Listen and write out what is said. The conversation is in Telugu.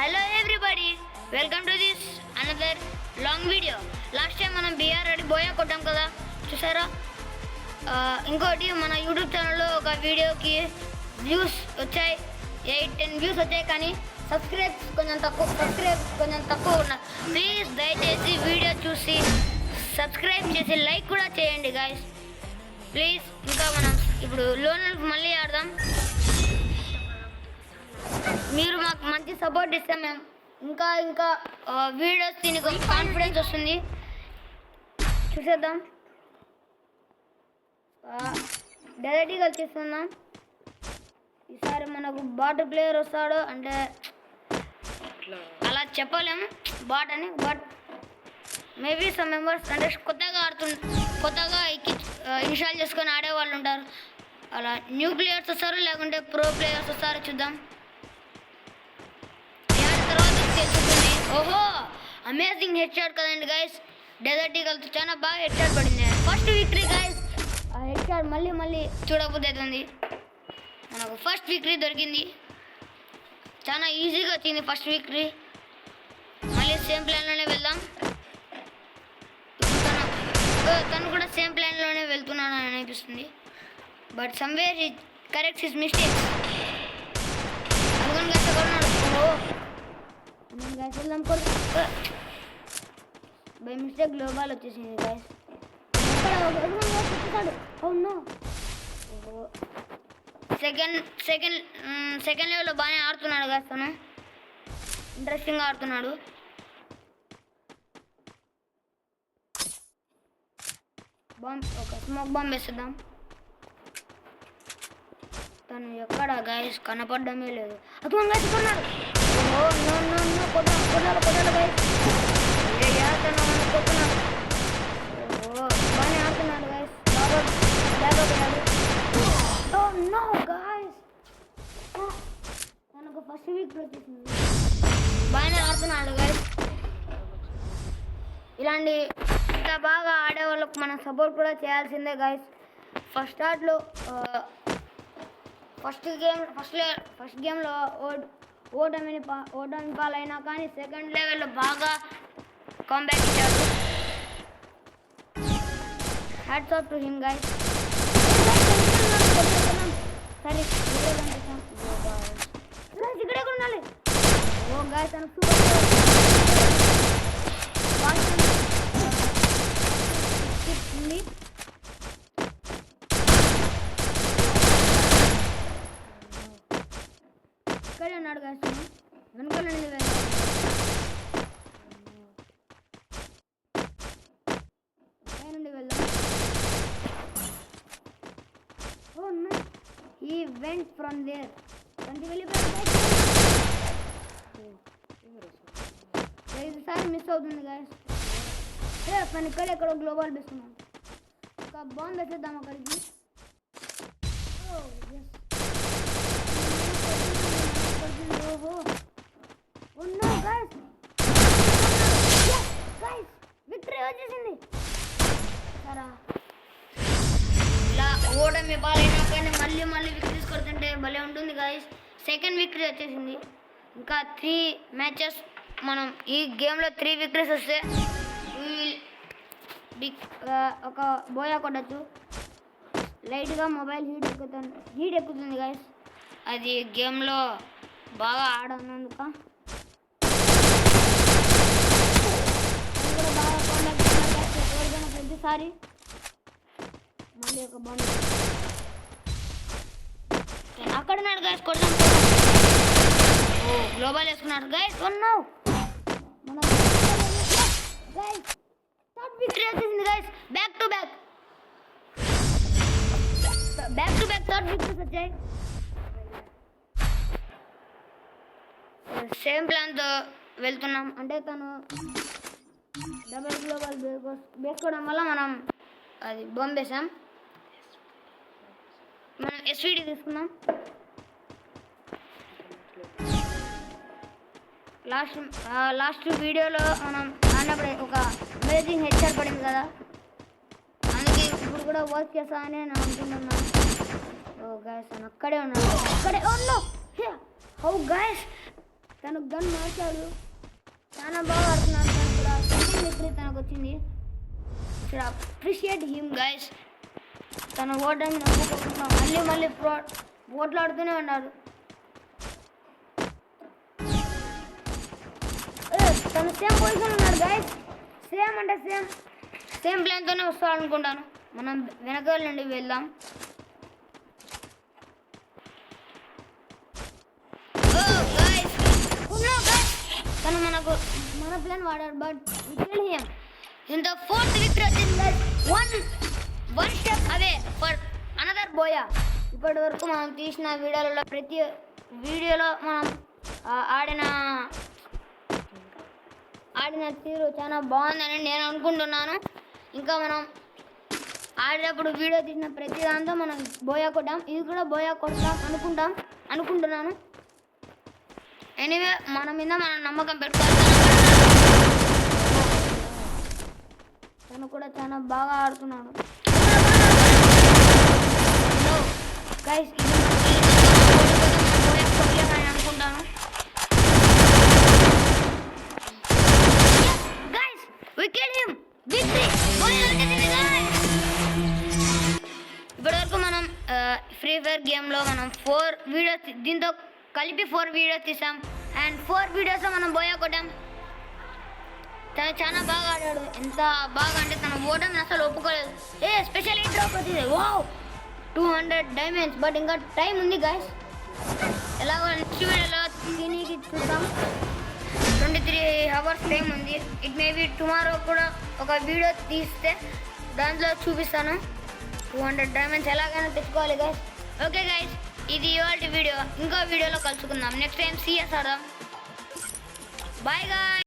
Hello everybody, welcome to this another long video. Last time మనం బిఆర్ రెడ్డి బోయా కొట్టాం కదా, చూసారా? ఇంకోటి మన యూట్యూబ్ ఛానల్లో ఒక వీడియోకి వ్యూస్ వచ్చాయి, 8-10 వ్యూస్ వచ్చాయి, కానీ సబ్స్క్రైబ్ కొంచెం తక్కువ ఉన్నా. ప్లీజ్ దయచేసి వీడియో చూసి సబ్స్క్రైబ్ చేసి లైక్ కూడా చేయండి గాయస్ ప్లీజ్. ఇంకా మనం ఇప్పుడు లోన్ మళ్ళీ ఆడదాం. మీరు మాకు మంచి సపోర్ట్ ఇస్తే మేము ఇంకా వీడియోస్ దీనికి కాన్ఫిడెన్స్ వస్తుంది. చూసేద్దాం. డైరెక్ట్గా వచ్చేస్తున్నాం. ఈసారి మనకు బాట్ ప్లేయర్ వస్తాడు అంటే అలా చెప్పలేము బాట్ అని, బట్ మేబీ సమ్ మెంబర్స్ అంటే కొత్తగా ఇన్స్టాల్ చేసుకొని ఆడేవాళ్ళు ఉంటారు. అలా న్యూ ప్లేయర్స్ వస్తారు, లేకుంటే ప్రో ప్లేయర్స్ వస్తారో చూద్దాం. తెలుస్తుంది. ఓహో, అమేజింగ్ హెడ్ షాట్ కదండి గైస్. డెజర్ట్ ఈగల్తో చాలా బాగా హెడ్ షాట్ పడింది. First victory guys. ఆ హెడ్ షాట్ మళ్ళీ చూడకపోతే అవుతుంది. మనకు ఫస్ట్ విక్టరీ దొరికింది. చాలా ఈజీగా వచ్చింది ఫస్ట్ విక్టరీ. మళ్ళీ సేమ్ ప్లాన్లోనే వెళ్దాం. తను కూడా సేమ్ ప్లాన్లోనే వెళ్తున్నాను అని అనిపిస్తుంది, but somewhere he corrects his mistakes. అందుకని గైస్ వెళ్దాం. బై మిస్టేక్ గ్లోబల్ వచ్చేసింది గైస్. సెకండ్ లెవెల్లో బాగానే ఆడుతున్నాడు గైస్. తను ఇంట్రెస్టింగ్గా ఆడుతున్నాడు. ఒక స్మోక్ బాంబ్ వేసేద్దాం. తను ఎక్కడ గైస్ కనపడమే లేదు. అతను గైస్ కొన్నాడు. కొట్టాలి గైస్. కొట్టున్నాడు. బాగానే ఆడుతున్నాడు గైస్. తనకు ఫస్ట్ వీక్ వచ్చేసింది. బాగానే ఆడుతున్నాడు గైస్. ఇలాంటి ఇంత బాగా ఆడే వాళ్ళకు మనం సపోర్ట్ కూడా చేయాల్సిందే గైస్. ఫస్ట్ గేమ్లో ఓటమి పాలైనా కానీ సెకండ్ లెవెల్లో బాగా కాంబ్యాక్ ఇచ్చాడు. Hats off to him guys. సరే ఇక్కడే ఉండాలి. ఓ గైస్ తనకు ఉంది. ఇక్కడే ఉన్నాడు గైస్. వెనుకల నుండి వెళ్దాం. Oh nice, he went from there. ఈసారి మిస్ అవుతుంది గైస్. కానీ ఎక్కడో గ్లోబల్ వేస్తున్నాను. ఒక బాంబ్ వేసేద్దాం అక్కడికి. విక్టరీ వచ్చేసింది. సరే, ఇలా ఓటమి పాలైనా కానీ మళ్ళీ విక్టరీస్ కొడుతుంటే భలే ఉంటుంది గాయస్. సెకండ్ విక్టరీ వచ్చేసింది. ఇంకా 3 మ్యాచెస్. మనం ఈ గేమ్లో 3 విక్టరీస్ వస్తే ఒక బోయా కొట్టచ్చు. లైట్గా మొబైల్ హీట్ ఎక్కుతుంది గాయస్. అది గేమ్లో బాగా ఆడనందుక బాగా కాంటాక్ట్ ప్రతిసారి మళ్ళీ ఒక బాంబు అక్కడ ఉన్నాడు గైస్. కొడదాం. ఓ గ్లోబల్ వేసుకున్నాడు గైస్. ఉన్నావు మన గైస్. థర్డ్ విక్టరీ వచ్చేసింది guys. Back to back third victories వచ్చాయి. సేమ్ ప్లాన్తో వెళ్తున్నాం. అంటే తను డబల్ గ్లోబల్ వేసుకోవడం వల్ల మనం అది బాంబ్ వేసాం. మనం ఎస్విడి తీసుకున్నాం. లాస్ట్ వీడియోలో మనం ఆడినప్పుడు ఒక అమేజింగ్ హెడ్ షాట్ పడింది కదా, అందుకే ఇప్పుడు కూడా వర్క్ చేస్తానని నేను అనుకుంటున్నాను. ఓ గాయస్ అక్కడే ఉన్నాడు. అక్కడే. ఓ నో, హౌ గాయస్ తను గన్ మార్చాడు, చాలా బాగా ఆడుతున్నాడు. తను కూడా సెకండ్ విక్టరీ తనకు వచ్చింది. Appreciate him guys. తన ఓటమి నమ్ముకోకుండా మళ్ళీ ఓట్లాడుతూనే ఉన్నాడు. తను సేమ్ పొజిషన్ ఉన్నాడు గైస్. సేమ్ అంటే సేమ్ ప్లాన్తోనే వస్తాడు అనుకుంటాను. మనం వెనకాల నుండి వెళ్దాం. తను మన ప్లాన్ వాడాడు, but in the fourth victory వచ్చింది. One step away for another బోయా. ఇప్పటి వరకు మనం తీసిన వీడియోలలో ప్రతి వీడియోలో మనం ఆడిన తీరు చాలా బాగుందని నేను అనుకుంటున్నాను. ఇంకా మనం ఆడేటప్పుడు వీడియో తీసిన ప్రతి దాంతో మనం బోయా కొట్టాం. ఇది కూడా బోయా కొడతాం అనుకుంటున్నాను. ఎనీవే మన మీద మనం నమ్మకం పెట్టుకోవాలి. తను కూడా చాలా బాగా ఆడుతున్నాడు గైస్. బోయా కొట్టలేమని అనుకుంటాను. Guys we kill him. Victory. ఇప్పటివరకు మనం ఫ్రీ ఫైర్ గేమ్లో మనం 4 వీడియోస్, దీంతో కలిపి 4 వీడియోస్ తీసాం. అండ్ 4 వీడియోస్లో మనం బోయా కొట్టాం. తను చాలా బాగా ఆడాడు. ఎంత బాగా అంటే తన ఓటమి అసలు ఒప్పుకోలేదు. స్పెషల్ డ్రాప్ వచ్చింది. Wow 200 diamonds. బట్ ఇంకా టైం ఉంది గైస్. ఎలాగో నెక్స్ట్ వీడియోలో దీనికి చూద్దాం. 23 అవర్స్ టైం ఉంది. ఇట్ మేబీ టుమారో కూడా ఒక వీడియో తీస్తే దాంట్లో చూపిస్తాను. 200 డైమండ్స్ ఎలాగైనా తెచ్చుకోవాలి గైస్. ఓకే గైస్, ఇది ఇవాల్టి వీడియో. ఇంకో వీడియోలో కలుసుకుందాం. నెక్స్ట్ టైం సీఎస్ ఆడదాం. Bye guy.